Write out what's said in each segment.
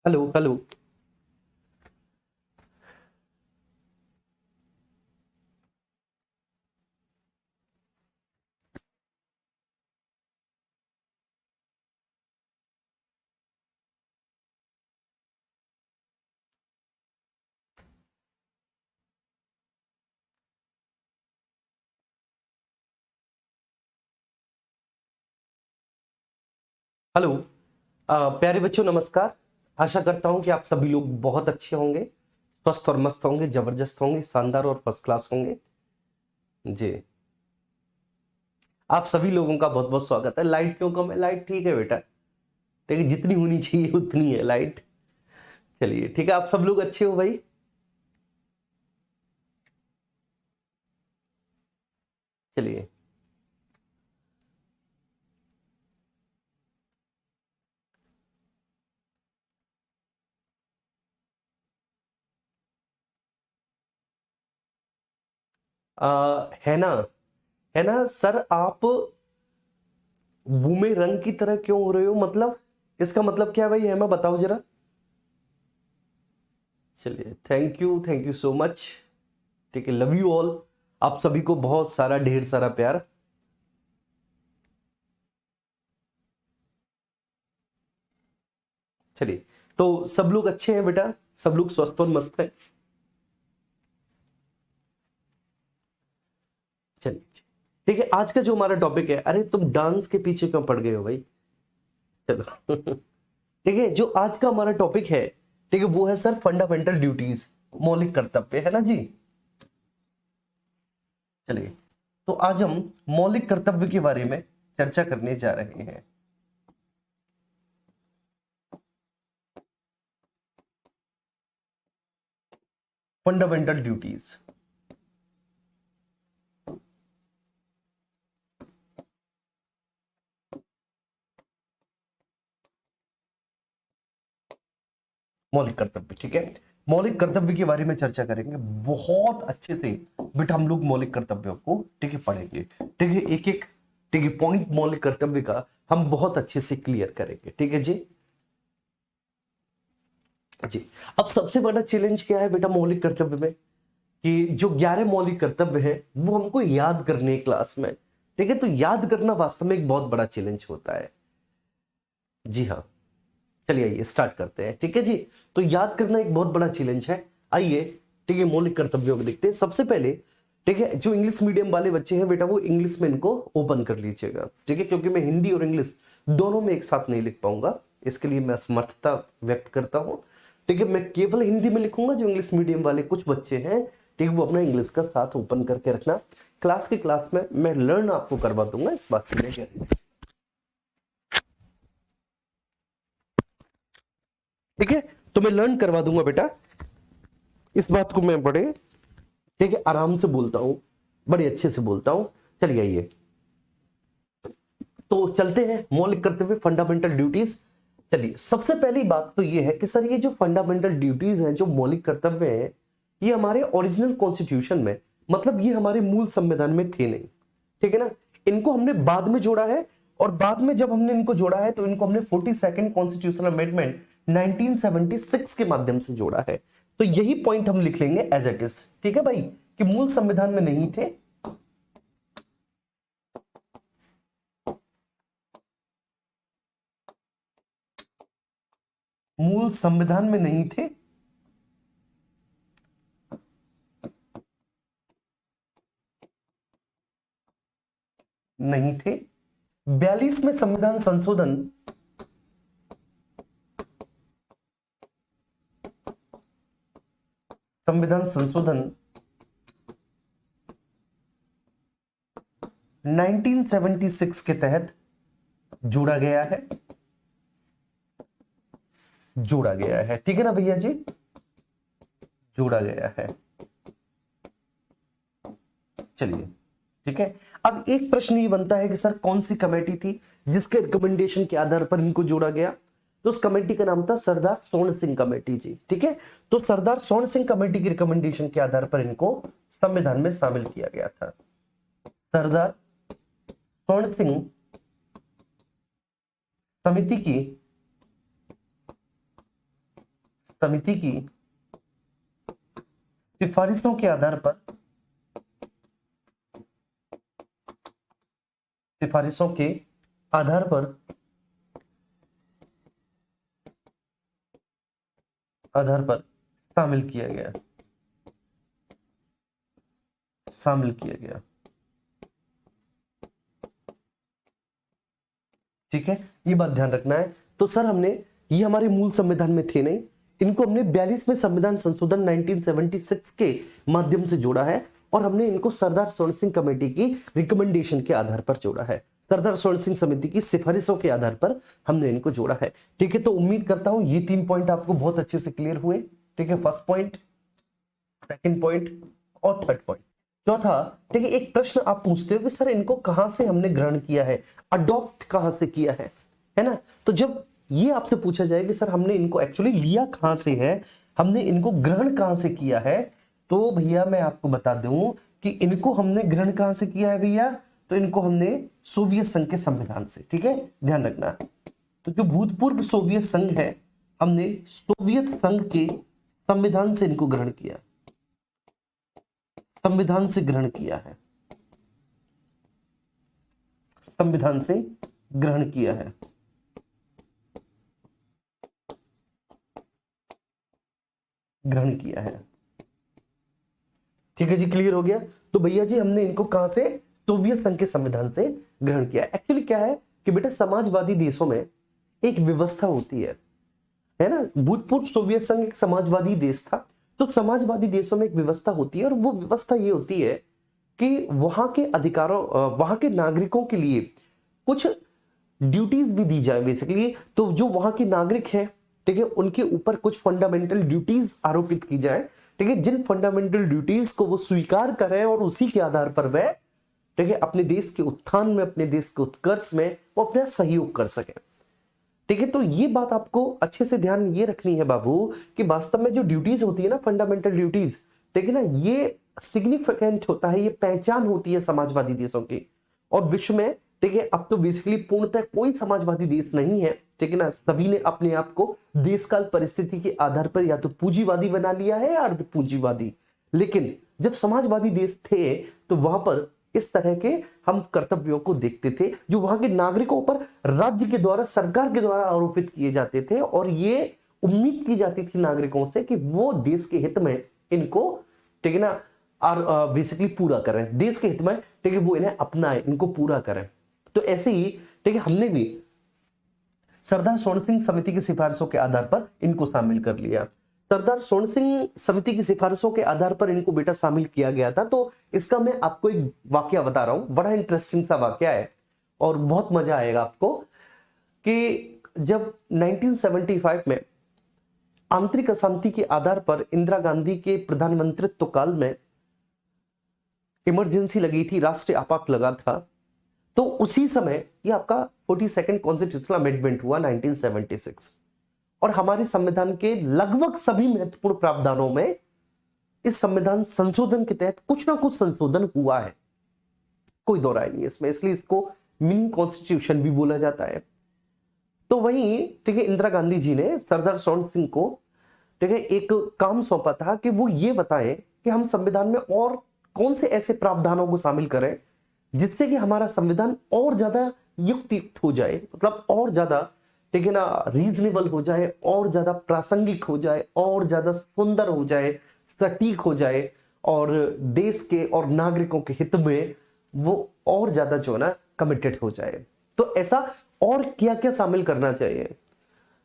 Hello hello. Hello. प्यारे बच्चों नमस्कार। आशा करता हूं कि आप सभी लोग बहुत अच्छे होंगे, स्वस्थ और मस्त होंगे, जबरदस्त होंगे, शानदार और फर्स्ट क्लास होंगे। जी, आप सभी लोगों का बहुत बहुत स्वागत है। लाइट क्यों कम है? लाइट ठीक है बेटा, लेकिन जितनी होनी चाहिए उतनी है लाइट। चलिए ठीक है, आप सब लोग अच्छे हो भाई। चलिए, है ना, है ना सर। आप बूमेरंग की तरह क्यों हो रहे हो? मतलब इसका मतलब क्या है भाई? है मैं बताओ जरा। चलिए, थैंक यू सो मच। ठीक है, लव यू ऑल। आप सभी को बहुत सारा ढेर सारा प्यार। चलिए, तो सब लोग अच्छे हैं बेटा, सब लोग स्वस्थ और मस्त हैं। चलिए ठीक है, आज का जो हमारा टॉपिक है, अरे तुम डांस के पीछे क्यों पड़ गए हो भाई? चलो ठीक है, जो आज का हमारा टॉपिक है, ठीक है, वो है सर फंडामेंटल ड्यूटीज, मौलिक कर्तव्य, है ना जी। चलिए, तो आज हम मौलिक कर्तव्य के बारे में चर्चा करने जा रहे हैं। Fundamental duties. मौलिक कर्तव्य, ठीक है। मौलिक कर्तव्य के बारे में चर्चा करेंगे बहुत अच्छे से। बेटा हम लोग मौलिक कर्तव्यों को ठीक है पढ़ेंगे, ठीक है, एक एक ठीक है पॉइंट मौलिक कर्तव्य का हम बहुत अच्छे से क्लियर करेंगे, ठीक है जी। जी, अब सबसे बड़ा चैलेंज क्या है बेटा मौलिक कर्तव्य में? कि जो 11 मौलिक कर्तव्य है वो हमको याद करने हैं क्लास में, ठीक है। तो याद करना वास्तव में एक बहुत बड़ा चैलेंज होता है। जी हाँ, चलिए आइए स्टार्ट करते हैं, ठीक है जी। तो याद करना एक बहुत बड़ा चैलेंज है। आइए, ठीक है, मौलिक कर्तव्यों को देखते हैं। सबसे पहले, ठीक है, जो इंग्लिश मीडियम वाले बच्चे हैं बेटा, वो इंग्लिश में इनको ओपन कर लीजिएगा, ठीक है, क्योंकि मैं हिंदी और इंग्लिश दोनों में एक साथ नहीं लिख पाऊंगा, इसके लिए मैं असमर्थता व्यक्त करता हूं। ठीक है, मैं केवल हिंदी में लिखूंगा। जो इंग्लिश मीडियम वाले कुछ बच्चे हैं, ठीक है, वो अपना इंग्लिश का साथ ओपन करके रखना। क्लास के क्लास में मैं लर्न आपको करवा दूंगा, इस बात की नहीं। ठीक है, तो मैं लर्न करवा दूंगा बेटा, इस बात को मैं बड़े ठीक है आराम से बोलता हूं, बड़े अच्छे से बोलता हूं। चलिए आइए, तो चलते हैं मौलिक कर्तव्य, फंडामेंटल ड्यूटीज। चलिए, सबसे पहली बात तो ये है कि सर ये जो फंडामेंटल ड्यूटीज हैं, जो मौलिक कर्तव्य हैं, ये हमारे ओरिजिनल कॉन्स्टिट्यूशन में, मतलब ये हमारे मूल संविधान में थे नहीं, ठीक है ना। इनको हमने बाद में जोड़ा है, और बाद में जब हमने इनको जोड़ा है तो इनको हमने 42nd कॉन्स्टिट्यूशनल अमेंडमेंट 1976 के माध्यम से जोड़ा है। तो यही पॉइंट हम लिख लेंगे एज इट इज, ठीक है भाई, कि मूल संविधान में नहीं थे। मूल संविधान में नहीं थे, नहीं थे। 42 में संविधान संशोधन 1976 के तहत जोड़ा गया है, जोड़ा गया है, ठीक है ना भैया जी, जोड़ा गया है। चलिए, ठीक है। अब एक प्रश्न ये बनता है कि सर कौन सी कमेटी थी जिसके रिकमेंडेशन के आधार पर इनको जोड़ा गया? तो उस कमेटी का नाम था सरदार स्वर्ण सिंह कमेटी जी, ठीक है। तो सरदार स्वर्ण सिंह कमेटी की रिकमेंडेशन के आधार पर इनको संविधान में शामिल किया गया था। सरदार स्वर्ण सिंह समिति की समिति की सिफारिशों के आधार पर सिफारिशों के आधार पर शामिल किया गया ठीक है, ये बात ध्यान रखना है। तो सर हमने ये हमारे मूल संविधान में थे नहीं, इनको हमने 42वें संविधान संशोधन 1976 के माध्यम से जोड़ा है और हमने इनको सरदार स्वर्ण सिंह कमेटी की रिकमेंडेशन के आधार पर जोड़ा है, सरदार स्वर्ण सिंह समिति की सिफारिशों के आधार पर हमने इनको जोड़ा है। ठीक है, तो उम्मीद करता हूं ये 3 पॉइंट आपको बहुत अच्छे से क्लियर हुए। ठीक है, फर्स्ट पॉइंट, सेकंड पॉइंट और थर्ड पॉइंट। चौथा, ठीक है, एक प्रश्न आप पूछते हो कि सर इनको कहां से हमने ग्रहण किया है, अडॉप्ट कहां से किया है ना। तो जब ये आपसे पूछा जाए कि सर हमने इनको एक्चुअली लिया कहां से है, हमने इनको ग्रहण कहां से किया है, तो भैया मैं आपको बता दूं कि इनको हमने ग्रहण कहां से किया है भैया, तो इनको हमने सोवियत संघ के संविधान से। ठीक है, ध्यान रखना। तो जो भूतपूर्व सोवियत संघ है, हमने सोवियत संघ के संविधान से इनको ग्रहण किया, संविधान से ग्रहण किया है, संविधान से ग्रहण किया है। ग्रहण किया है। ठीक है जी, क्लियर हो गया। तो भैया जी हमने इनको कहां से, सोवियत संघ के संविधान से ग्रहण किया। एक्चुअली क्या है कि बेटा समाजवादी देशों में एक व्यवस्था होती है ना। भूतपूर्व सोवियत संघ एक समाजवादी देश था, तो समाजवादी देशों में एक व्यवस्था होती है और वो व्यवस्था ये होती है कि वहां के अधिकारों, वहां के नागरिकों के लिए कुछ ड्यूटीज भी दी जाए बेसिकली। तो जो वहां के नागरिक हैं, ठीक है, उनके ऊपर कुछ फंडामेंटल ड्यूटीज आरोपित की जाए। ठीक है, जिन फंडामेंटल ड्यूटीज को वो स्वीकार करें और उसी के आधार पर वह, ठीक है, अपने देश के उत्थान में, अपने देश के उत्कर्ष में वो अपना सहयोग कर सके। ठीक है, तो ये बात आपको अच्छे से ध्यान ये रखनी है बाबू कि वास्तव में जो ड्यूटीज होती है ना, फंडामेंटल ड्यूटीज, ठीक है ना, ये सिग्निफिकेंट होता है, ये पहचान होती है समाजवादी देशों की। और विश्व में, ठीक है, अब तो बेसिकली पूर्णतः कोई समाजवादी देश नहीं है, ठीक है ना, सभी ने अपने आप को देशकाल परिस्थिति के आधार पर या तो पूंजीवादी बना लिया है या अर्ध पूंजीवादी। लेकिन जब समाजवादी देश थे तो वहां पर इस तरह के हम कर्तव्यों को देखते थे जो वहां के नागरिकों पर राज्य के द्वारा, सरकार के द्वारा आरोपित किए जाते थे, और ये उम्मीद की जाती थी नागरिकों से कि वो देश के हित में इनको, ठीक है ना, और बेसिकली पूरा करें, देश के हित में, ठीक है, वो इन्हें अपनाएं, इनको पूरा करें। तो ऐसे ही, ठीक है, हमने भी सरदार स्वर्ण सिंह समिति की सिफारिशों के आधार पर इनको शामिल कर लिया। सरदार स्वर्ण सिंह समिति की सिफारिशों के आधार पर इनको बेटा शामिल किया गया था। तो इसका मैं आपको एक वाकया बता रहा हूं, बड़ा इंटरेस्टिंग सा वाकया है और बहुत मजा आएगा आपको, कि जब 1975 में आंतरिक अशांति के आधार पर इंदिरा गांधी के प्रधानमंत्रित्व काल में इमरजेंसी लगी थी, राष्ट्रीय आपात लगा था, तो उसी समय ये आपका 42nd कॉन्स्टिट्यूशनल अमेंडमेंट हुआ 1976, और हमारे संविधान के लगभग सभी महत्वपूर्ण प्रावधानों में इस संविधान संशोधन के तहत कुछ ना कुछ संशोधन हुआ है, कोई दो राय नहीं इसमें, इसलिए इसको मिनी कॉन्स्टिट्यूशन भी बोला जाता है। तो वहीं, ठीक है, इंदिरा गांधी जी ने सरदार स्वर्ण सिंह को, ठीक है, एक काम सौंपा था कि वो ये बताएं कि हम संविधान में और कौन से ऐसे प्रावधानों को शामिल करें जिससे कि हमारा संविधान और ज्यादा युक्त हो जाए, मतलब और ज्यादा, ठीक है ना, रीजनेबल हो जाए, और ज्यादा प्रासंगिक हो जाए, और ज्यादा सुंदर हो जाए, सटीक हो जाए, और देश के और नागरिकों के हित में वो और ज्यादा जो है ना कमिटेड हो जाए। तो ऐसा और क्या क्या शामिल करना चाहिए,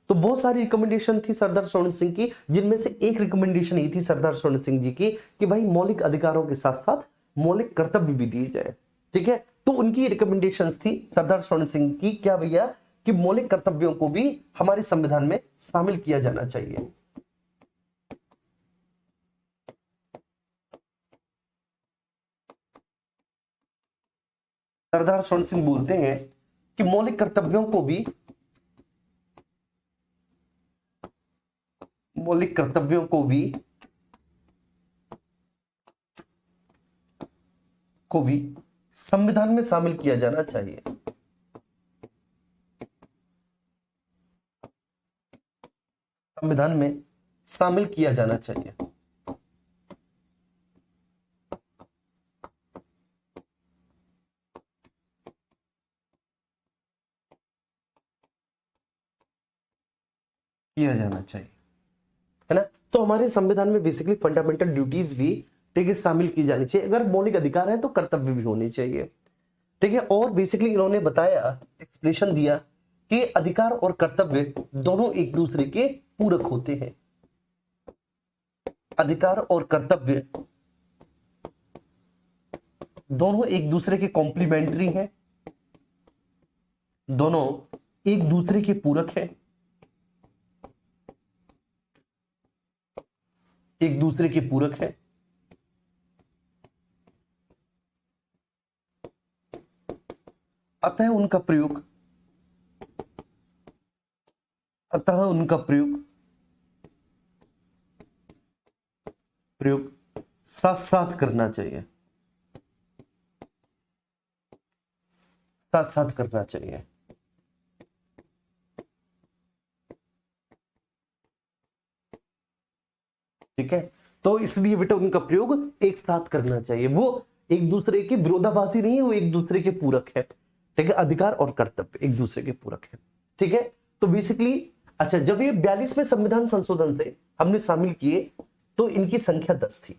तो बहुत सारी रिकमेंडेशन थी सरदार स्वर्ण सिंह की, जिनमें से एक रिकमेंडेशन ये थी सरदार स्वर्ण सिंह जी की कि भाई मौलिक अधिकारों के साथ साथ मौलिक कर्तव्य भी दिए जाए। ठीक है, तो उनकी रिकमेंडेशंस थी सरदार स्वर्ण सिंह की, क्या भैया, कि मौलिक कर्तव्यों को भी हमारे संविधान में शामिल किया जाना चाहिए। सरदार स्वर्ण सिंह बोलते हैं कि मौलिक कर्तव्यों को भी, मौलिक कर्तव्यों को भी संविधान में शामिल किया जाना चाहिए। संविधान में शामिल किया जाना चाहिए। किया जाना चाहिए, है ना। तो हमारे संविधान में बेसिकली फंडामेंटल ड्यूटीज भी, ठीक है, शामिल की जानी चाहिए। अगर मौलिक अधिकार है तो कर्तव्य भी होने चाहिए, ठीक है। और बेसिकली इन्होंने बताया, एक्सप्लेनेशन दिया कि अधिकार और कर्तव्य दोनों एक दूसरे के पूरक होते हैं। अधिकार और कर्तव्य दोनों एक दूसरे के कॉम्प्लीमेंट्री हैं, दोनों एक दूसरे के पूरक हैं, एक दूसरे के पूरक हैं। अतः उनका प्रयोग प्रयोग साथ साथ करना चाहिए, साथ साथ करना चाहिए। ठीक है, तो इसलिए बेटा उनका प्रयोग एक साथ करना चाहिए। वो एक दूसरे के विरोधाभासी नहीं है, वो एक दूसरे के पूरक है। ठीक है, अधिकार और कर्तव्य एक दूसरे के पूरक है। ठीक है, तो बेसिकली अच्छा, जब ये 42वें संविधान संशोधन से हमने शामिल किए तो इनकी संख्या 10 थी।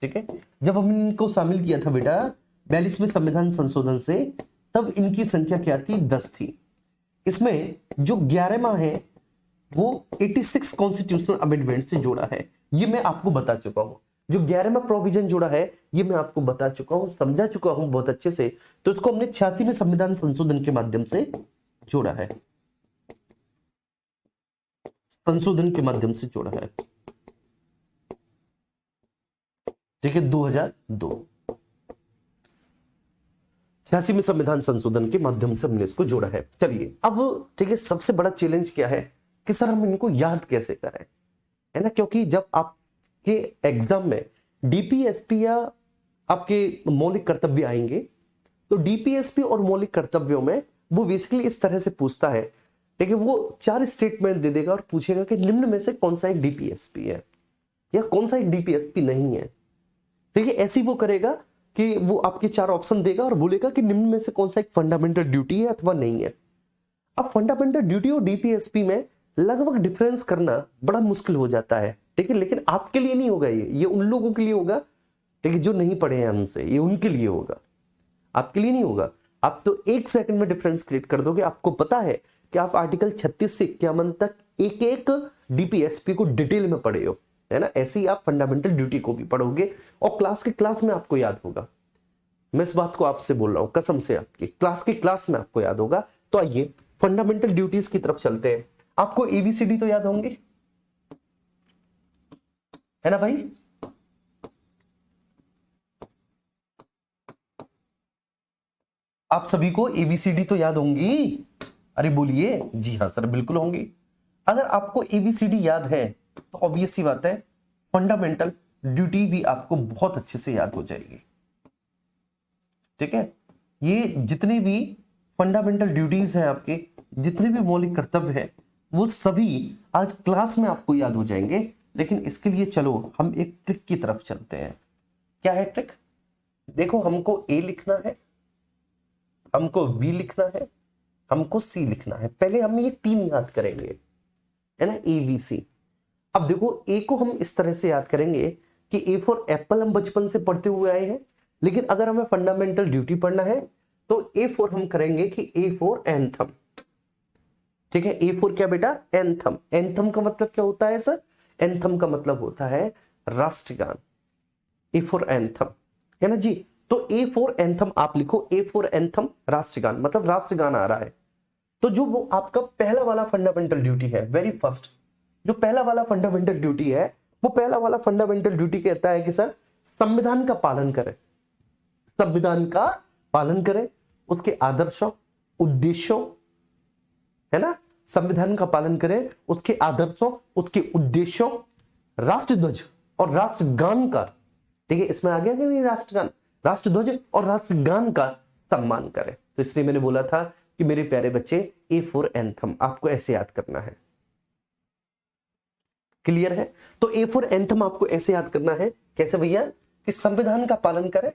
ठीक है, जब हमने इनको शामिल किया था बेटा 42वें संविधान संशोधन से, तब इनकी संख्या क्या थी? 10 थी। इसमें जो 11वां है वो 86 कॉन्स्टिट्यूशनल अमेंडमेंट से जोड़ा है। ये मैं आपको बता चुका हूं। जो 11वां प्रोविजन जोड़ा है ये मैं आपको बता चुका हूं, समझा चुका हूं बहुत अच्छे से। तो इसको हमने 86वें संविधान संशोधन के माध्यम से जोड़ा है, संशोधन के माध्यम से जोड़ा है। ठीक है, 2002 86वें संविधान संशोधन के माध्यम से हमने इसको जोड़ा है। चलिए अब, ठीक है, सबसे बड़ा चैलेंज क्या है कि सर हम इनको याद कैसे करें, है ना। क्योंकि जब आपके एग्जाम में डीपीएसपी या आपके मौलिक कर्तव्य आएंगे तो डीपीएसपी और मौलिक कर्तव्यों में वो बेसिकली इस तरह से पूछता है। ठीक है, वो 4 स्टेटमेंट दे देगा और पूछेगा कि निम्न में से कौन सा एक डीपीएसपी है या कौन सा एक डीपीएसपी नहीं है। ठीक है, ऐसी वो करेगा कि वो आपके 4 ऑप्शन देगा और बोलेगा कि निम्न में से कौन सा एक फंडामेंटल ड्यूटी है अथवा नहीं है। अब फंडामेंटल ड्यूटी और डीपीएसपी में लगभग डिफरेंस करना बड़ा मुश्किल हो जाता है। ठीक है, लेकिन आपके लिए नहीं होगा, ये उन लोगों के लिए होगा, ठीक है, जो नहीं पढ़े हैं हमसे, ये उनके लिए होगा, आपके लिए नहीं होगा। आप तो 1 सेकंड में डिफरेंस क्रिएट कर दोगे। आपको पता है कि आप आर्टिकल 36 से 51 तक एक एक डीपीएसपी को डिटेल में पढ़े हो, है ना। ऐसे ही आप फंडामेंटल ड्यूटी को भी पढ़ोगे और क्लास के क्लास में आपको याद होगा। मैं इस बात को आपसे बोल रहा हूं कसम से, आपकी क्लास के क्लास में आपको याद होगा। तो आइए फंडामेंटल ड्यूटीज की तरफ चलते हैं। आपको एबीसीडी तो याद होंगे, है ना भाई। आप सभी को एबीसीडी तो याद होंगी, अरे बोलिए। जी हाँ सर, बिल्कुल होंगी। अगर आपको एबीसीडी याद है तो ऑब्वियस सी बात है फंडामेंटल ड्यूटी भी आपको बहुत अच्छे से याद हो जाएगी। ठीक है, ये जितने भी फंडामेंटल ड्यूटीज हैं आपके, जितने भी मौलिक कर्तव्य हैं, वो सभी आज क्लास में आपको याद हो जाएंगे। लेकिन इसके लिए चलो हम एक ट्रिक की तरफ चलते हैं। क्या है ट्रिक? देखो, हमको ए लिखना है, हमको बी लिखना है, हमको सी लिखना है। पहले हम ये 3 याद करेंगे, है ना, ए बी सी। अब देखो, ए को हम इस तरह से याद करेंगे कि ए फॉर एप्पल हम बचपन से पढ़ते हुए आए हैं। लेकिन अगर हमें फंडामेंटल ड्यूटी पढ़ना है तो ए फॉर हम करेंगे कि ए फॉर एंथम। ठीक है, ए फॉर क्या बेटा? एंथम। एंथम का मतलब क्या होता है सर? एंथम का मतलब होता है राष्ट्रगान। ए फॉर एंथम, है ना जी। तो ए फॉर एंथम आप लिखो, ए फॉर एंथम राष्ट्रगान, मतलब राष्ट्रगान आ रहा है। तो जो वो आपका पहला वाला फंडामेंटल ड्यूटी है, वेरी फर्स्ट जो पहला वाला फंडामेंटल ड्यूटी है, वो पहला वाला फंडामेंटल ड्यूटी कहता है कि सर संविधान का पालन करें, संविधान का पालन करें, उसके आदर्शों, उद्देश्यों, है ना, संविधान का पालन करें, उसके आदर्शों, उसके उद्देश्यों, राष्ट्रध्वज और राष्ट्रगान का, ठीक है, इसमें आ गया कि नहीं राष्ट्रगान, राष्ट्रध्वज और राष्ट्रगान का सम्मान करें। तो इसलिए मैंने बोला था कि मेरे प्यारे बच्चे, ए फॉर एंथम आपको ऐसे याद करना है। क्लियर है? तो ए फॉर एंथम आपको ऐसे याद करना है, कैसे भैया, कि संविधान का पालन करें,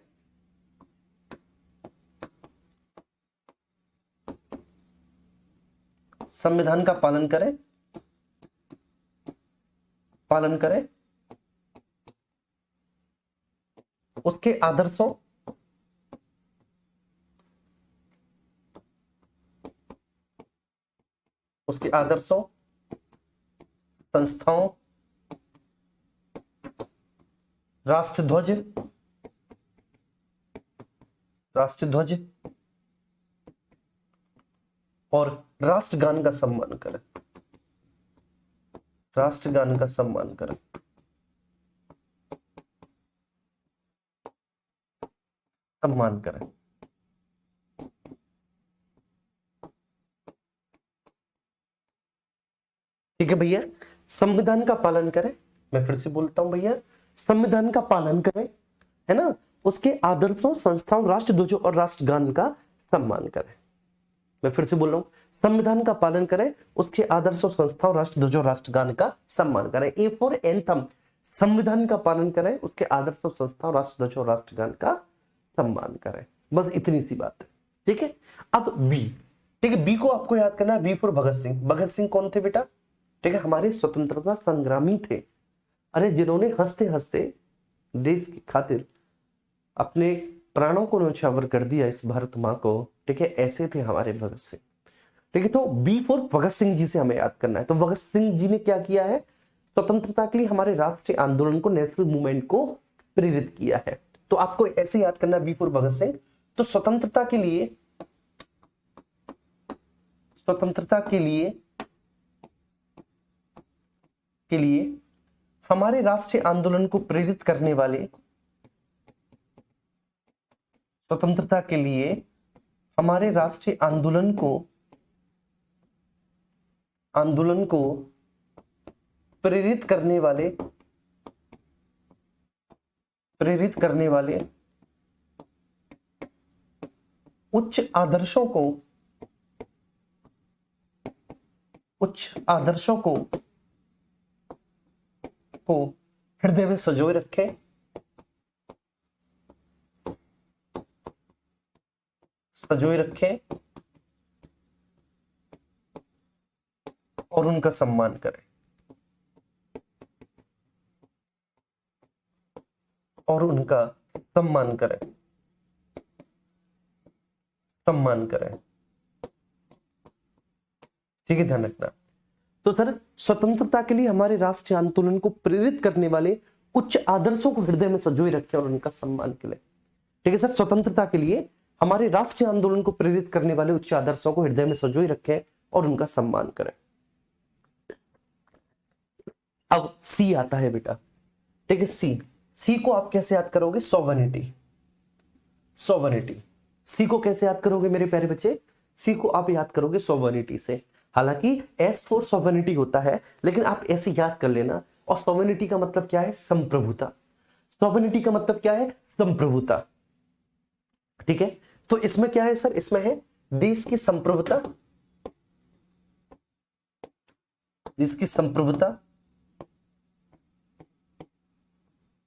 संविधान का पालन करें, पालन करें, उसके आदर्शों, उसके आदर्शों, संस्थाओं, राष्ट्रध्वज, राष्ट्रध्वज और राष्ट्रगान का सम्मान करें, राष्ट्रगान का सम्मान करें, सम्मान करें। ठीक है भैया, संविधान का पालन करें, मैं फिर से बोलता हूं भैया, संविधान का पालन करें, है ना, उसके आदर्शों, संस्थाओं, राष्ट्रध्वजों और राष्ट्रगान का सम्मान करें। मैं फिर से बोल रहा हूं, संविधान का पालन करें, उसके आदर्शों, संस्थाओं, राष्ट्रध्वजों और राष्ट्रगान का सम्मान करें। ए फॉर एंथम, संविधान का पालन करें, उसके आदर्शों, संस्थाओं, राष्ट्रध्वजों और राष्ट्रगान का सम्मान करें। बस इतनी सी बात है। ठीक है, अब बी, ठीक है, बी को आपको याद करना है, बी फॉर भगत सिंह। भगत सिंह कौन थे बेटा? ठीक है, हमारे स्वतंत्रता संग्रामी थे, अरे जिन्होंने हंसते हंसते देश की खातिर अपने प्राणों को न्यौछावर कर दिया इस भारत माँ को। ठीक है, ऐसे थे हमारे भगत सिंह। ठीक है, तो बी फॉर भगत सिंह जी से हमें याद करना है। तो भगत सिंह जी ने क्या किया है? स्वतंत्रता के लिए हमारे राष्ट्रीय आंदोलन को, नेशनल मूवमेंट को प्रेरित किया है। तो आपको ऐसे याद करना है, बी फॉर भगत सिंह। तो स्वतंत्रता के लिए, स्वतंत्रता के लिए हमारे राष्ट्रीय आंदोलन को प्रेरित करने वाले, स्वतंत्रता के लिए हमारे राष्ट्रीय आंदोलन को प्रेरित करने वाले उच्च आदर्शों को हृदय में संजोए रखें, और उनका सम्मान करें, और उनका सम्मान करें, सम्मान करें। ठीक है, ध्यान रखना। तो सर, स्वतंत्रता के लिए हमारे राष्ट्रीय आंदोलन को प्रेरित करने वाले उच्च आदर्शों को हृदय में संजोए रखें और उनका सम्मान करें। ठीक है सर, स्वतंत्रता के लिए हमारे राष्ट्रीय आंदोलन को प्रेरित करने वाले उच्च आदर्शों को हृदय में संजोए रखें और उनका सम्मान करें। अब सी आता है बेटा। ठीक है, सी को आप कैसे याद करोगे? सॉवरेनिटी। सॉवरेनिटी, सी को कैसे याद करोगे मेरे प्यारे बच्चे? सी को आप याद करोगे सॉवरेनिटी से। हालांकि एस फॉर सॉवरेनिटी होता है, लेकिन आप ऐसे याद कर लेना। और सॉवरेनिटी का मतलब क्या है? संप्रभुता। सॉवरेनिटी का मतलब क्या है? संप्रभुता। ठीक है, तो इसमें क्या है सर? इसमें है देश की संप्रभुता, देश की संप्रभुता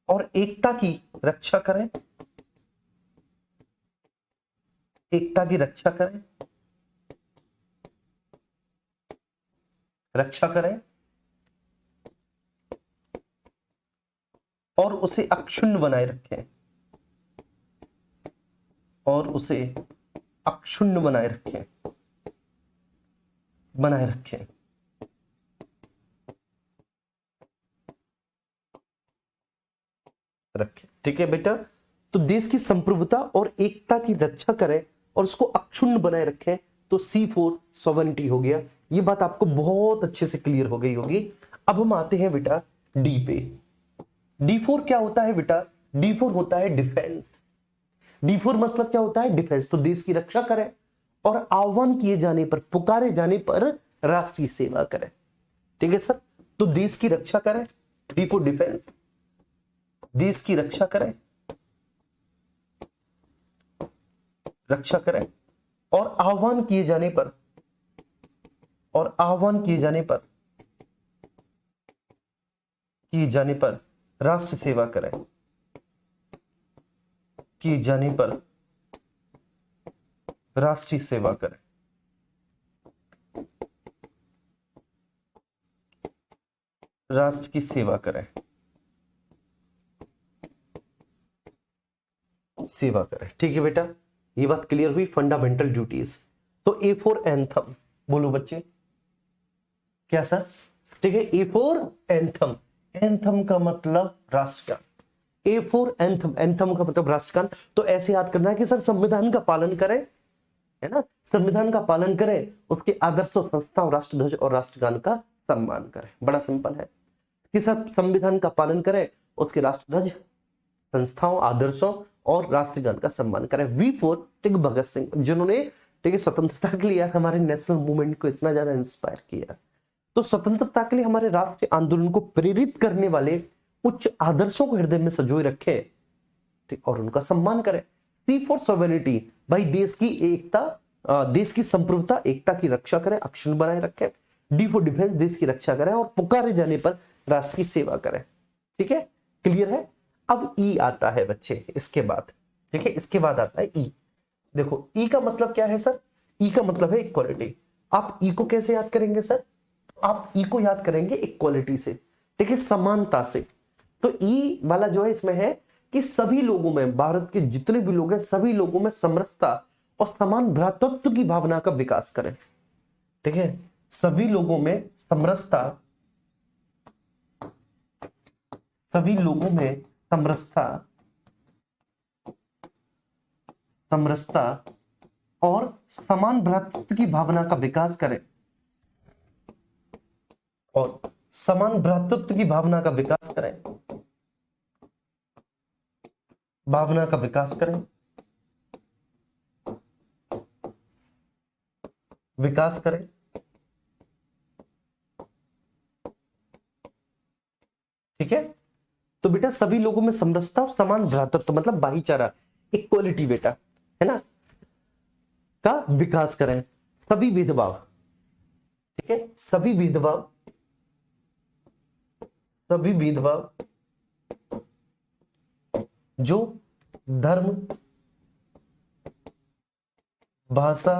और एकता की रक्षा करें, एकता की रक्षा करें, रक्षा करें और उसे अक्षुण्ण बनाए रखें, और उसे अक्षुण्ण बनाए रखें, बनाए रखें। रखें। ठीक है बेटा, तो देश की संप्रभुता और एकता की रक्षा करें और उसको अक्षुण्ण बनाए रखें। तो C4 सॉवरेनिटी हो गया। ये बात आपको बहुत अच्छे से क्लियर हो गई होगी। अब हम आते हैं बेटा डी पे। D4 क्या होता है बेटा? D4 होता है डिफेंस। D4 मतलब क्या होता है? डिफेंस। तो देश की रक्षा करें और आह्वान किए जाने पर, पुकारे जाने पर राष्ट्रीय सेवा करें। ठीक है सर, तो देश की रक्षा करें, D4 डिफेंस, देश की रक्षा करें, रक्षा करें और आह्वान किए जाने पर, और आह्वान किए जाने पर किए जाने पर राष्ट्र सेवा करें, किए जाने पर राष्ट्रीय सेवा करें, राष्ट्र की सेवा करें, सेवा करें। ठीक है बेटा, ये बात क्लियर हुई, फंडामेंटल ड्यूटीज। तो ए फॉर एंथम, बोलो बच्चे क्या सर? ठीक है, ए फॉर एंथम, एंथम का मतलब राष्ट्रगान, ए फॉर एंथम, एंथम का मतलब राष्ट्रगान। तो ऐसे याद करना है कि सर संविधान का पालन करें, है ना, संविधान का पालन करें, उसके आदर्शों, संस्थाओं, राष्ट्रध्वज और राष्ट्रगान का सम्मान करें। बड़ा सिंपल है कि सर संविधान का पालन करें, उसके राष्ट्रध्वज, संस्थाओं, आदर्शों और राष्ट्रगान का सम्मान करें। वी फोर, ठीक, भगत सिंह, जिन्होंने ठीक है स्वतंत्रता के लिए हमारे नेशनल मूवमेंट को इतना ज्यादा इंस्पायर किया। तो स्वतंत्रता के लिए हमारे राष्ट्रीय आंदोलन को प्रेरित करने वाले उच्च आदर्शों को हृदय में संजोए रखें, ठीक, और उनका सम्मान करें। सी फॉर सॉवरेनिटी, भाई देश की एकता, देश की संप्रभुता, एकता की रक्षा करें, अक्षुण्ण बनाए रखें। डी फॉर डिफेंस, देश की रक्षा करें और पुकारे जाने पर राष्ट्र की सेवा करें। ठीक है, क्लियर है? अब ई आता है बच्चे इसके बाद, ठीक है, इसके बाद आता है ई। देखो ई का मतलब क्या है सर? ई का मतलब है इक्वालिटी। आप ई को कैसे याद करेंगे सर? आप ई को याद करेंगे इक्वालिटी से, ठीक है, समानता से। तो ई वाला जो है इसमें है कि सभी लोगों में, भारत के जितने भी लोग हैं सभी लोगों में समरसता और समान भ्रातृत्व की भावना का विकास करें। ठीक है, सभी लोगों में समरसता, सभी लोगों में समरसता, समरसता और समान भ्रातृत्व की भावना का विकास करें, और समान भ्रातृत्व की भावना का विकास करें, भावना का विकास करें, विकास करें। ठीक है, तो बेटा सभी लोगों में समरसता और समान भ्रातृत्व मतलब भाईचारा, इक्वलिटी बेटा, है ना, का विकास करें। सभी भेदभाव, ठीक है, सभी भेदभाव, सभी भेदभाव जो धर्म, भाषा,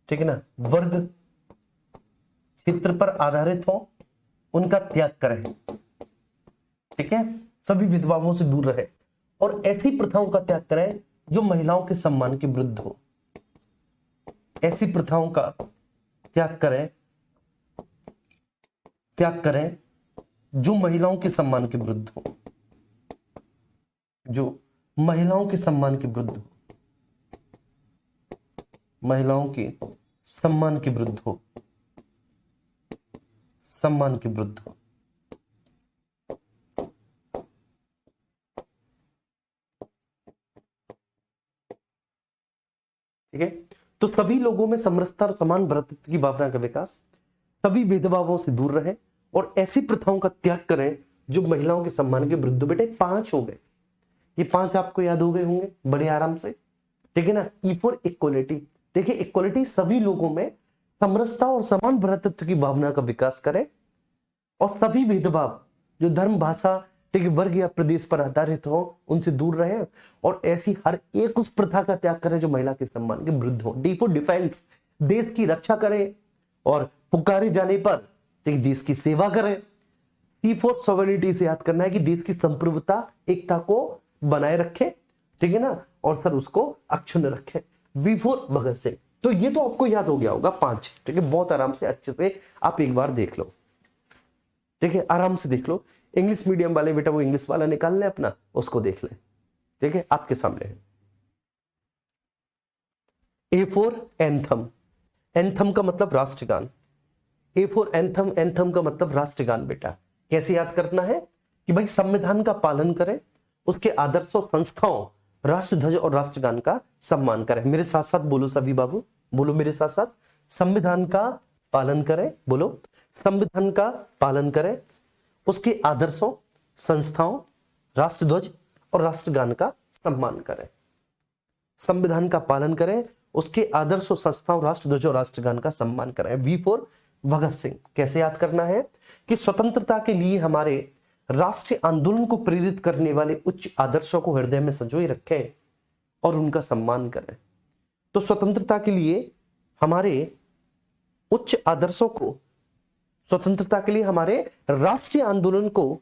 ठीक है ना, वर्ग, क्षेत्र पर आधारित हो, उनका त्याग करें। ठीक है, सभी भेदभावों से दूर रहे और ऐसी प्रथाओं का त्याग करें जो महिलाओं के सम्मान के विरुद्ध हो। ऐसी प्रथाओं का त्याग करें, त्याग करें जो महिलाओं के सम्मान के विरुद्ध हो, जो महिलाओं के सम्मान के विरुद्ध हो, महिलाओं के सम्मान के विरुद्ध हो, सम्मान के विरुद्ध हो। ठीक है, तो सभी लोगों में समरसता और समान भ्रातृत्व की भावना का विकास, सभी भेदभावों से दूर रहें और ऐसी प्रथाओं का त्याग करें जो महिलाओं के सम्मान के विरुद्ध। बेटे 5 हो गए, ये 5 आपको याद हो गए होंगे बड़े आराम से। ठीक है ना, ई फॉर इक्वलिटी, देखिए इक्वलिटी, सभी लोगों में समरसता और समान भ्रातृत्व की भावना का विकास करें और सभी भेदभाव जो धर्म, भाषा, ठीक है, वर्ग या प्रदेश पर आधारित हो उनसे दूर रहें और ऐसी हर एक उस प्रथा का त्याग करें जो महिला के सम्मान के विरुद्ध हो। डी फॉर डिफेंस, देश की रक्षा करें और पुकारे जाने पर ठीक देश की सेवा करें। सी फॉर सॉवरेनिटी से याद करना है कि देश की संप्रभुता, एकता को बनाए रखें, ठीक है ना, और सर उसको अक्षुण्ण रखें। B for Bhagat Singh. तो ये तो आपको याद हो गया होगा 5, ठीक है, बहुत आराम से अच्छे से आप एक बार देख लो। ठीक है, आराम से देख लो। इंग्लिश मीडियम वाले बेटा वो इंग्लिश वाला निकाल ले अपना, उसको देख ले। ठीक है, आपके सामने है। ए फॉर एंथम, एंथम का मतलब राष्ट्रगान। ए फॉर एंथम, एंथम का मतलब राष्ट्रगान। बेटा कैसे याद करना है कि भाई संविधान का पालन करें, उसके आदर्शों, संस्थाओं, राष्ट्रध्वज और राष्ट्रगान का सम्मान करें। मेरे साथ साथ बोलो सभी बाबू, बोलो मेरे साथ साथ, संविधान का पालन करें, बोलो संविधान का पालन करें, उसके आदर्शों, संस्थाओं, राष्ट्रध्वज और राष्ट्रगान का सम्मान करें। संविधान का पालन करें, उसके आदर्शों, संस्थाओं, राष्ट्रध्वज और राष्ट्रगान का सम्मान करें। We for Bhagat Singh. कैसे याद करना है कि स्वतंत्रता के लिए हमारे राष्ट्रीय आंदोलन को प्रेरित करने वाले उच्च आदर्शों को हृदय में संजोए रखें और उनका सम्मान करें। तो स्वतंत्रता के लिए हमारे उच्च आदर्शों को, स्वतंत्रता के लिए हमारे राष्ट्रीय आंदोलन को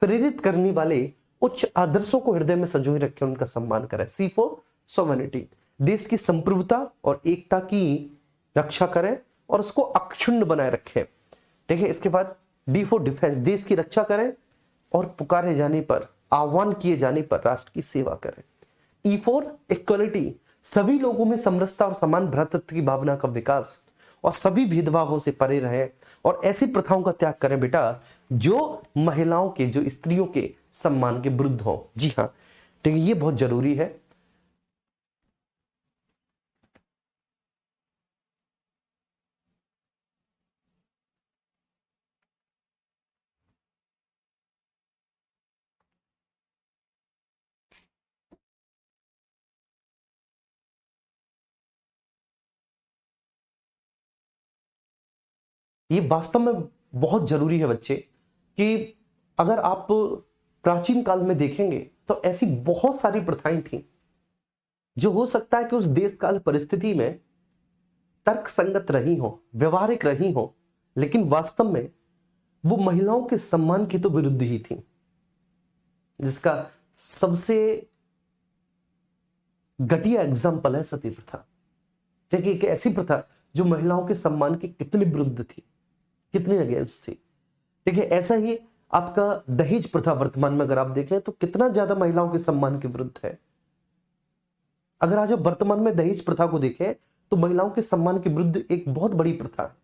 प्रेरित करने वाले उच्च आदर्शों को हृदय में संजोए रखें, उनका सम्मान करें। सी फॉर सोवेनिटी, देश की संप्रभुता और एकता की रक्षा करें और उसको अक्षुण्ण बनाए रखें। ठीक है, इसके बाद डी फॉर डिफेंस, देश की रक्षा करें और पुकारे जाने पर, आह्वान किए जाने पर राष्ट्र की सेवा करें। ई फॉर इक्वलिटी, सभी लोगों में समरसता और समान भ्रातृत्व की भावना का विकास और सभी भेदभावों से परे रहे और ऐसी प्रथाओं का त्याग करें बेटा जो महिलाओं के, जो स्त्रियों के सम्मान के विरुद्ध हो। जी हाँ, ठीक है, ये बहुत जरूरी है। ये वास्तव में बहुत जरूरी है बच्चे कि अगर आप प्राचीन काल में देखेंगे तो ऐसी बहुत सारी प्रथाएं थी जो हो सकता है कि उस देश काल परिस्थिति में तर्क संगत रही हो, व्यवहारिक रही हो, लेकिन वास्तव में वो महिलाओं के सम्मान की तो विरुद्ध ही थी। जिसका सबसे घटिया एग्जाम्पल है सती प्रथा। ठीक है, एक ऐसी प्रथा जो महिलाओं के सम्मान के कितने विरुद्ध थी, कितने अगेंस्ट थी। ठीक है, ऐसा ही आपका दहेज प्रथा वर्तमान में अगर आप देखें तो कितना ज्यादा महिलाओं के सम्मान के विरुद्ध है। अगर आज आप वर्तमान में दहेज प्रथा को देखें तो महिलाओं के सम्मान के विरुद्ध एक बहुत बड़ी प्रथा है।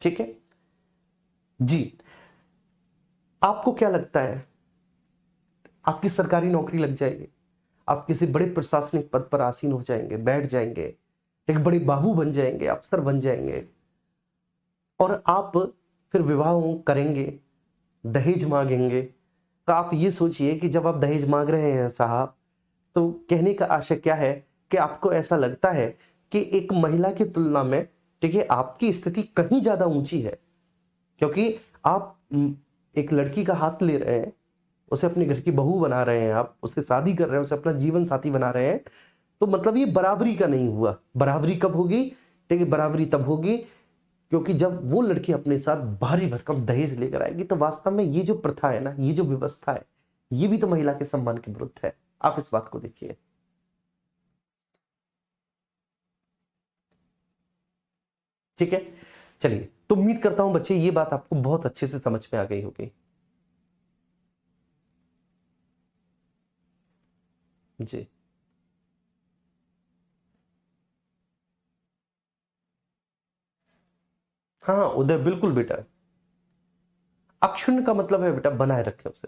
ठीक है जी, आपको क्या लगता है आपकी सरकारी नौकरी लग जाएगी, आप किसी बड़े प्रशासनिक पद पर आसीन हो जाएंगे, बैठ जाएंगे, एक बड़े बाबू बन जाएंगे, अफसर बन जाएंगे और आप फिर विवाह करेंगे, दहेज मांगेंगे। तो आप ये सोचिए कि जब आप दहेज मांग रहे हैं साहब, तो कहने का आशय क्या है कि आपको ऐसा लगता है कि एक महिला की तुलना में, ठीक है, आपकी स्थिति कहीं ज्यादा ऊंची है, क्योंकि आप एक लड़की का हाथ ले रहे हैं, उसे अपने घर की बहू बना रहे हैं, आप उससे शादी कर रहे हैं, उसे अपना जीवन साथी बना रहे हैं। तो मतलब ये बराबरी का नहीं हुआ। बराबरी कब होगी? ठीक है, बराबरी तब होगी क्योंकि जब वो लड़की अपने साथ भारी भरकम दहेज लेकर आएगी। तो वास्तव में ये जो प्रथा है ना, ये जो व्यवस्था है, ये भी तो महिला के सम्मान के विरुद्ध है। आप इस बात को देखिए। ठीक है, चलिए, तो उम्मीद करता हूं बच्चे ये बात आपको बहुत अच्छे से समझ में आ गई होगी। जी हाँ उदय, बिल्कुल बेटा। अक्षुण्ण का मतलब है बेटा बनाए रखे उसे।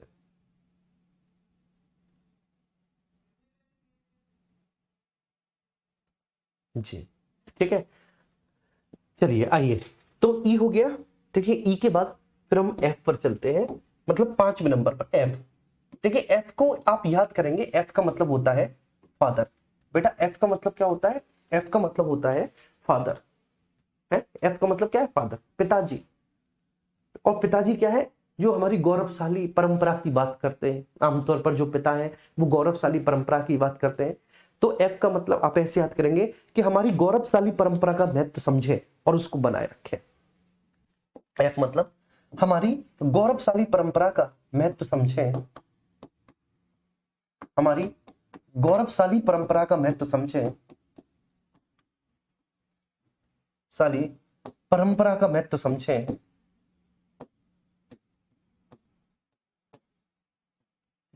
जी ठीक है, चलिए आइए, तो ई हो गया। ठीक है, ई के बाद फिर हम एफ पर चलते हैं, मतलब 5वें नंबर पर एफ। ठीक है, एफ को आप याद करेंगे, एफ का मतलब होता है फादर। बेटा एफ का मतलब क्या होता है? एफ का मतलब होता है फादर। है, एफ का मतलब क्या है? फादर, पिताजी। और पिताजी क्या है? जो हमारी गौरवशाली परंपरा की बात करते हैं। आमतौर पर जो पिता है वो गौरवशाली परंपरा की बात करते हैं। तो एफ का मतलब आप ऐसे याद करेंगे कि हमारी गौरवशाली परंपरा का महत्व समझे और उसको बनाए रखें। एफ मतलब हमारी गौरवशाली परंपरा का महत्व समझें, हमारी गौरवशाली परंपरा का महत्व समझें, साली परंपरा का महत्व समझें,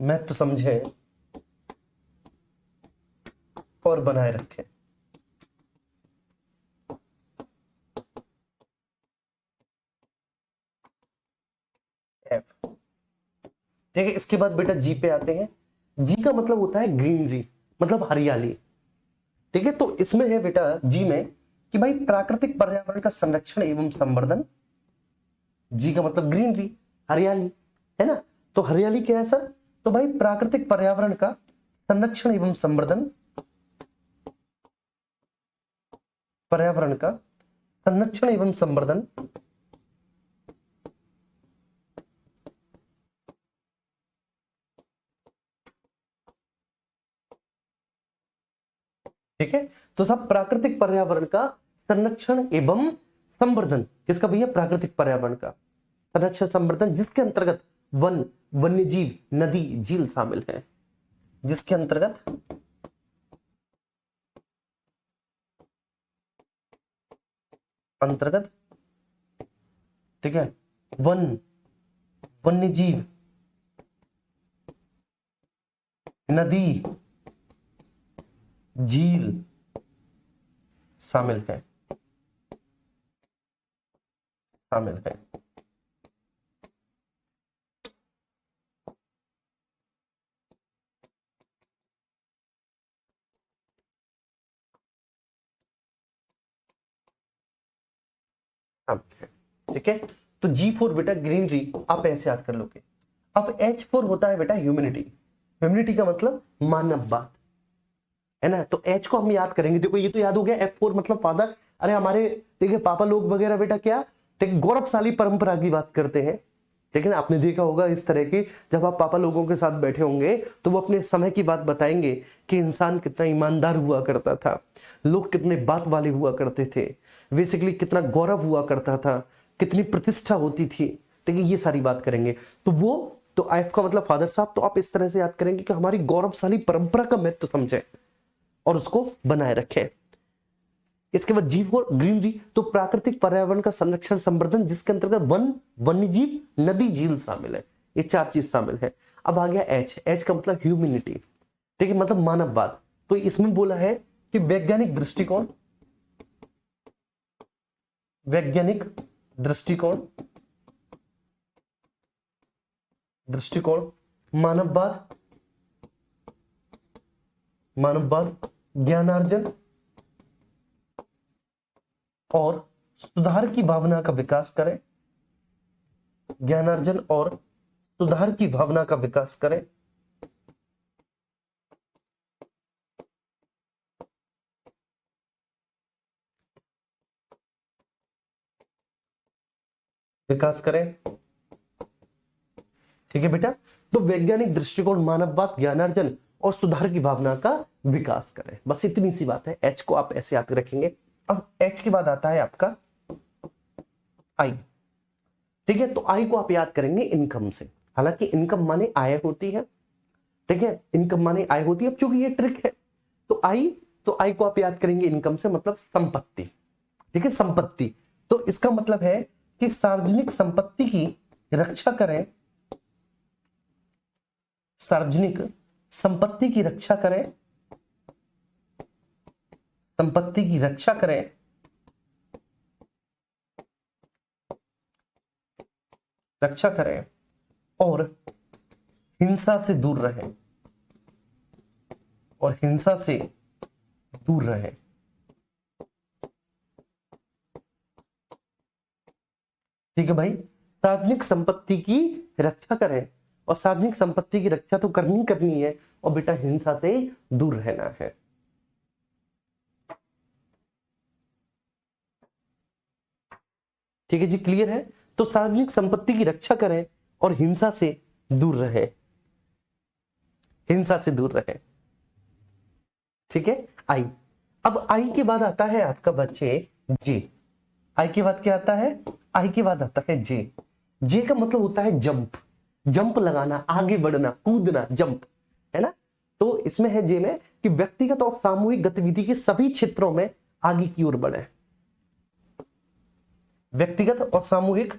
महत्व समझें और बनाए रखें। एफ। ठीक है, इसके बाद बेटा जी पे आते हैं। जी का मतलब होता है ग्रीनरी, मतलब हरियाली। ठीक है, तो इसमें है बेटा जी में कि भाई प्राकृतिक पर्यावरण का संरक्षण एवं संवर्धन। जी का मतलब ग्रीनरी, हरियाली, है ना। तो हरियाली क्या है सर? तो भाई प्राकृतिक पर्यावरण का संरक्षण एवं संवर्धन, पर्यावरण का संरक्षण एवं संवर्धन ठीक है। तो सब प्राकृतिक पर्यावरण का संरक्षण एवं संवर्धन, किसका भैया? प्राकृतिक पर्यावरण का संरक्षण संवर्धन, जिसके अंतर्गत वन, वन्यजीव, नदी, झील शामिल है। जिसके अंतर्गत ठीक है, वन, वन्यजीव, नदी, झील शामिल है। ठीक है। तो G4 बेटा ग्रीनरी, आप ऐसे याद कर लोगे। अब H4 होता है बेटा ह्यूमैनिटी। ह्यूमैनिटी का मतलब मानववाद, है ना। तो H को हम याद करेंगे, देखो ये तो याद हो गया। F4 मतलब फादर, अरे हमारे ठीक है पापा लोग वगैरह बेटा क्या, ठीक, गौरवशाली परंपरा की बात करते हैं। ठीक है ना, आपने देखा होगा इस तरह की, जब आप पापा लोगों के साथ बैठे होंगे तो वो अपने समय की बात बताएंगे कि इंसान कितना ईमानदार हुआ करता था, लोग कितने बात वाले हुआ करते थे, बेसिकली कितना गौरव हुआ करता था, कितनी प्रतिष्ठा होती थी। ठीक है, ये सारी बात करेंगे। तो वो तो एफ का मतलब फादर साहब, तो आप इस तरह से याद करेंगे कि हमारी गौरवशाली परंपरा का महत्व समझे और उसको बनाए रखें। इसके बाद G4 ग्रीनरी, तो प्राकृतिक पर्यावरण का संरक्षण संवर्धन, जिसके अंतर्गत वन, वन्यजीव, नदी, झील शामिल है। ये 4 चीज शामिल है। अब आ गया H का मतलब ह्यूमैनिटी, ठीक है, मतलब मानववाद। तो इसमें बोला है कि वैज्ञानिक दृष्टिकोण, मानववाद, ज्ञानार्जन और सुधार की भावना का विकास करें। ज्ञानार्जन और सुधार की भावना का विकास करें। ठीक है बेटा। तो वैज्ञानिक दृष्टिकोण, मानववाद, ज्ञानार्जन और सुधार की भावना का विकास करें। बस इतनी सी बात है। एच को आप ऐसे याद रखेंगे। अब एच के बाद आता है आपका आई। ठीक है, तो आई को आप याद करेंगे इनकम से। हालांकि इनकम माने आय होती है, ठीक है, इनकम माने आय होती है। अब चूंकि ये ट्रिक है, तो आई को आप याद करेंगे इनकम से, मतलब संपत्ति। ठीक है, संपत्ति। तो इसका मतलब है कि सार्वजनिक संपत्ति की रक्षा करें, सार्वजनिक संपत्ति की रक्षा करें, संपत्ति की रक्षा करें, और हिंसा से दूर रहें, ठीक है भाई। सार्वजनिक संपत्ति की रक्षा करें, और सार्वजनिक संपत्ति की रक्षा तो करनी है, और बेटा हिंसा से दूर रहना है। ठीक है जी, क्लियर है। तो सार्वजनिक संपत्ति की रक्षा करें और हिंसा से दूर रहे, ठीक है। आई। अब आई के बाद आता है आपका बच्चे जे। आई के बाद क्या आता है? आई के बाद आता है जे। जे का मतलब होता है जंप लगाना, आगे बढ़ना, कूदना, जंप, है ना। तो इसमें है जे में कि व्यक्तिगत और सामूहिक गतिविधि के सभी क्षेत्रों में आगे की ओर बढ़े। व्यक्तिगत और सामूहिक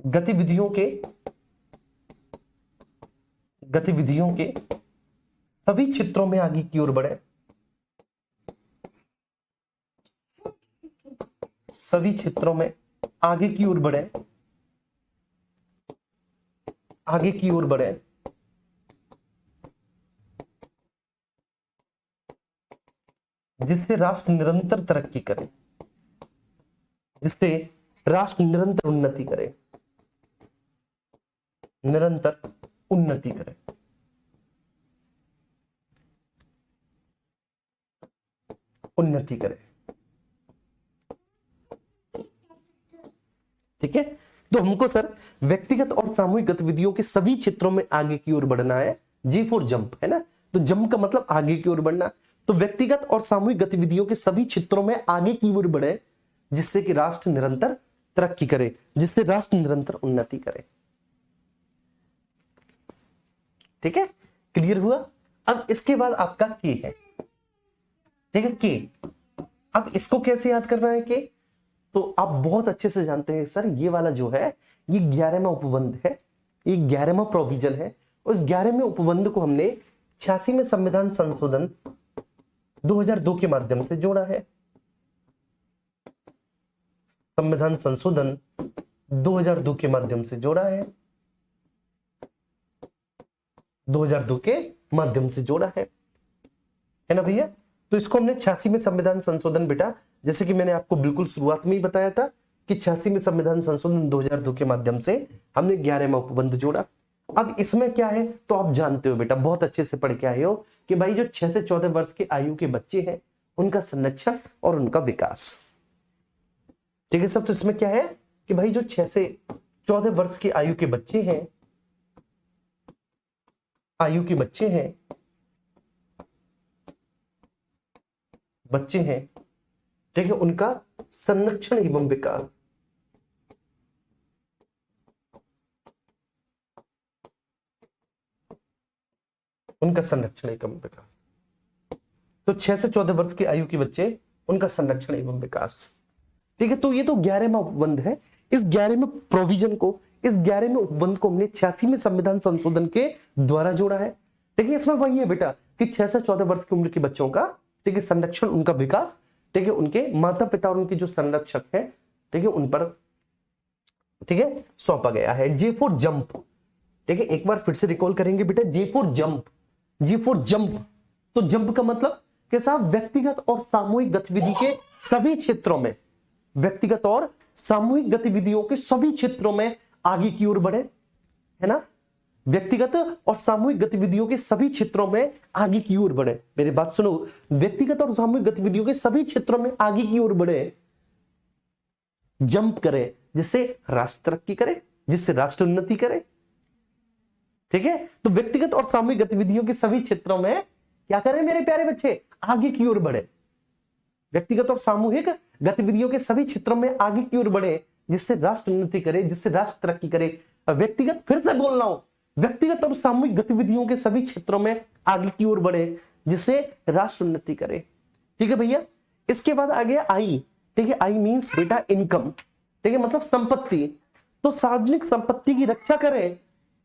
गतिविधियों के सभी क्षेत्रों में आगे की ओर बढ़े। सभी क्षेत्रों में आगे की ओर बढ़े, जिससे राष्ट्र निरंतर तरक्की करे, जिससे राष्ट्र निरंतर उन्नति करे। निरंतर उन्नति करे। उन्नति करे, ठीक है। तो हमको सर व्यक्तिगत और सामूहिक गतिविधियों के सभी क्षेत्रों में आगे की ओर बढ़ना है। जी फॉर जंप, है ना। तो जंप का मतलब आगे की ओर बढ़ना। तो व्यक्तिगत और सामूहिक गतिविधियों के सभी क्षेत्रों में आगे की ओर बढ़े, जिससे कि राष्ट्र निरंतर तरक्की करे, जिससे राष्ट्र निरंतर उन्नति करे। ठीक है, क्लियर हुआ। अब इसके बाद आपका के है, ठीक है, के। अब इसको कैसे याद करना है के, तो आप बहुत अच्छे से जानते हैं सर, ये वाला जो है ये 11वां उपबंध है, ये 11वां प्रोविजन है। उस 11वें उपबंध को हमने 86 में संविधान संशोधन 2002 के माध्यम से जोड़ा है। संविधान संशोधन 2002 के माध्यम से जोड़ा है, 2002 के माध्यम से जोड़ा है ना भैया। तो इसको हमने 86 में संविधान संशोधन, बेटा जैसे कि मैंने आपको बिल्कुल शुरुआत में ही बताया था कि 86 में संविधान संशोधन 2002 के माध्यम से हमने 11वां उपबंध जोड़ा। अब इसमें क्या है तो आप जानते हो बेटा, बहुत अच्छे से पढ़ के आए हो कि भाई जो 6 से 14 वर्ष की आयु के बच्चे हैं उनका संरक्षण और उनका विकास। ठीक है सब। तो इसमें क्या है कि भाई जो 6 से 14 वर्ष की आयु के बच्चे हैं, ठीक है, उनका संरक्षण एवं विकास। उनका संरक्षण एवं विकास। तो 6 से 14 वर्ष की आयु के बच्चे, उनका संरक्षण एवं विकास। ठीक है, तो ये तो 11वां उपबंध है। इस 11वें प्रोविजन को, इस 11वें उपबंध को हमने 86 में संविधान संशोधन के द्वारा जोड़ा है। ठीक है, इसमें वही है बेटा कि 6 से 14 वर्ष की उम्र के बच्चों का, ठीक है, संरक्षण, उनका विकास, ठीक है, उनके माता पिता और उनके जो संरक्षक हैं, ठीक है, उन पर, ठीक है, सौंपा गया है। जे फॉर जंप, ठीक है, एक बार फिर से रिकॉल करेंगे बेटा, J for jump, G for jump. तो जंप का मतलब कि साहब व्यक्तिगत और सामूहिक गतिविधि के सभी क्षेत्रों में, व्यक्तिगत और सामूहिक गतिविधियों के सभी क्षेत्रों में आगे की ओर बढ़े, है ना। व्यक्तिगत और सामूहिक गतिविधियों के सभी क्षेत्रों में आगे की ओर बढ़े। मेरी बात सुनो, व्यक्तिगत और सामूहिक गतिविधियों के सभी क्षेत्रों में आगे की ओर बढ़े, जंप करे, जिससे राष्ट्र तरक्की करे, जिससे राष्ट्र उन्नति करे। ठीक है, तो व्यक्तिगत और सामूहिक गतिविधियों के सभी क्षेत्रों में क्या करें मेरे प्यारे बच्चे, आगे की ओर बढ़े। व्यक्तिगत और सामूहिक गतिविधियों के सभी क्षेत्रों में आगे की ओर बढ़े, जिससे राष्ट्र उन्नति करे, जिससे राष्ट्र तरक्की करे। व्यक्तिगत, फिर से बोल रहा हूं, व्यक्तिगत और सामूहिक गतिविधियों के सभी क्षेत्रों में आगे की ओर बढ़े, जिससे राष्ट्र उन्नति करे। ठीक है भैया। इसके बाद आ गया आई। ठीक है, आई मींस बेटा इनकम, ठीक है, मतलब संपत्ति। तो सार्वजनिक संपत्ति की रक्षा करें,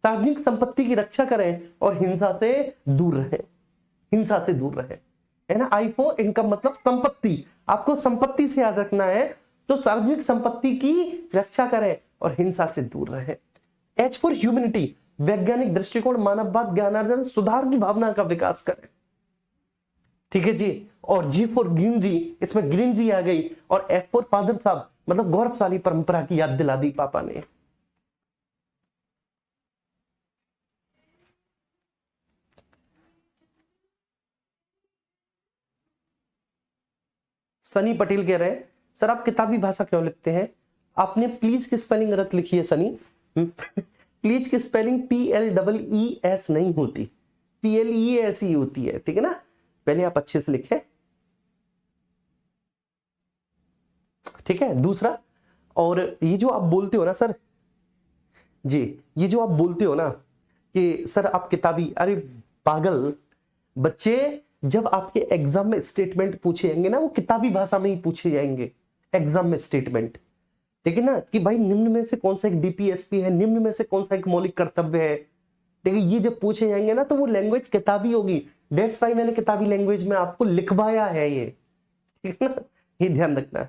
सार्वजनिक संपत्ति की रक्षा करें और हिंसा से दूर रहे, हिंसा से दूर रहे, है ना। आई फॉर इनकम मतलब संपत्ति, आपको संपत्ति से याद रखना है। तो सार्वजनिक संपत्ति की रक्षा करें और हिंसा से दूर रहे। एच फॉर ह्यूमैनिटी, वैज्ञानिक दृष्टिकोण, मानववाद, ज्ञानार्जन, सुधार की भावना का विकास करें। ठीक है जी। और जी फॉर ग्रीनरी, इसमें ग्रीनरी आ गई। और एफ फॉर फादर साहब मतलब गौरवशाली परंपरा की याद दिला दी पापा ने। सनी पटेल कह रहे हैं सर आप किताबी भाषा क्यों लिखते हैं। आपने प्लीज की स्पेलिंग गलत लिखी है सनी। प्लीज की स्पेलिंग PLEES नहीं होती, PLES ही होती है, ठीक है ना। पहले आप अच्छे से लिखें, ठीक है। दूसरा, और ये जो आप बोलते हो ना सर जी, ये जो आप बोलते हो ना कि सर आप किताबी, अरे पागल बच्चे, जब आपके एग्जाम में स्टेटमेंट पूछे जाएंगे ना, वो किताबी भाषा में ही पूछे जाएंगे एग्जाम में स्टेटमेंट, ठीक है ना। कि भाई निम्न में से कौन सा एक DPSP है, निम्न में से कौन सा एक मौलिक कर्तव्य है, ठीक है। ये जब पूछे जाएंगे ना तो वो लैंग्वेज किताबी होगी। डेट्स वाई मैंने किताबी लैंग्वेज में आपको लिखवाया है ये, ठीक है ना, ये ध्यान रखना।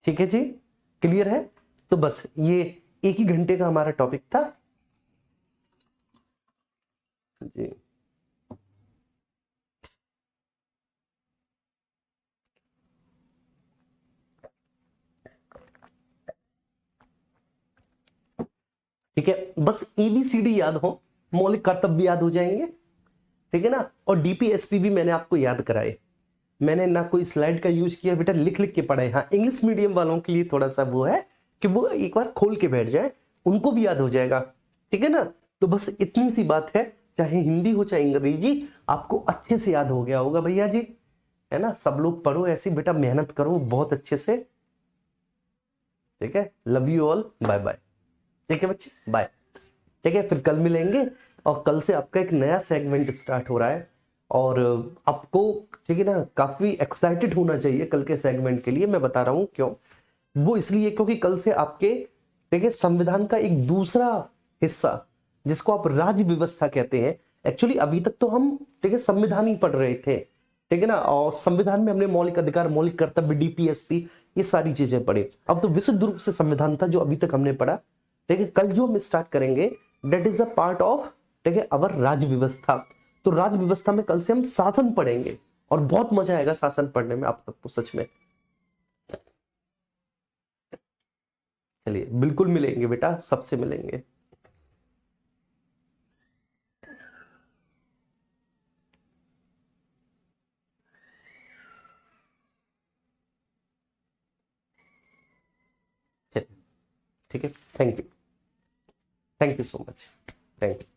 ठीक है जी, क्लियर है। तो बस ये 1 ही घंटे का हमारा टॉपिक था जी। ठीक है, बस एबीसीडी याद हो, मौलिक कर्तव्य याद हो जाएंगे, ठीक है ना। और डीपीएसपी भी मैंने आपको याद कराए, मैंने ना कोई स्लाइड का यूज किया बेटा, लिख लिख के पढ़ाए। हाँ, इंग्लिश मीडियम वालों के लिए थोड़ा सा वो है कि वो एक बार खोल के बैठ जाए, उनको भी याद हो जाएगा, ठीक है ना। तो बस इतनी सी बात है, चाहे हिंदी हो चाहे अंग्रेजी, आपको अच्छे से याद हो गया होगा भैया जी, है ना। सब लोग पढ़ो ऐसी बेटा, मेहनत करो बहुत अच्छे से, ठीक है। Love you all, bye bye. ठीक है बच्चे, बाय। ठीक है, फिर कल मिलेंगे, और कल से आपका एक नया सेगमेंट स्टार्ट हो रहा है, और आपको, ठीक है ना, काफी एक्साइटेड होना चाहिए कल के सेगमेंट के लिए। मैं बता रहा हूं क्यों, वो इसलिए क्योंकि कल से आपके, ठीक है, संविधान का एक दूसरा हिस्सा, जिसको आप राज्य व्यवस्था कहते हैं। एक्चुअली अभी तक तो हम, ठीक है, संविधान ही पढ़ रहे थे, ठीक है ना, और संविधान में हमने मौलिक अधिकार, मौलिक कर्तव्य, डीपीएसपी, ये सारी चीजें पढ़ी। अब तो विशुद्ध रूप से संविधान था जो अभी तक हमने पढ़ा, ठीक है। कल जो हम स्टार्ट करेंगे, that is a part of, ठीक है, अवर राज्य व्यवस्था। तो राज्य व्यवस्था में कल से हम शासन पढ़ेंगे, और बहुत मजा आएगा शासन पढ़ने में आप सबको, सच में। चलिए, बिल्कुल मिलेंगे बेटा, सबसे मिलेंगे। चलिए, ठीक है, thank you, thank you so much, thank you.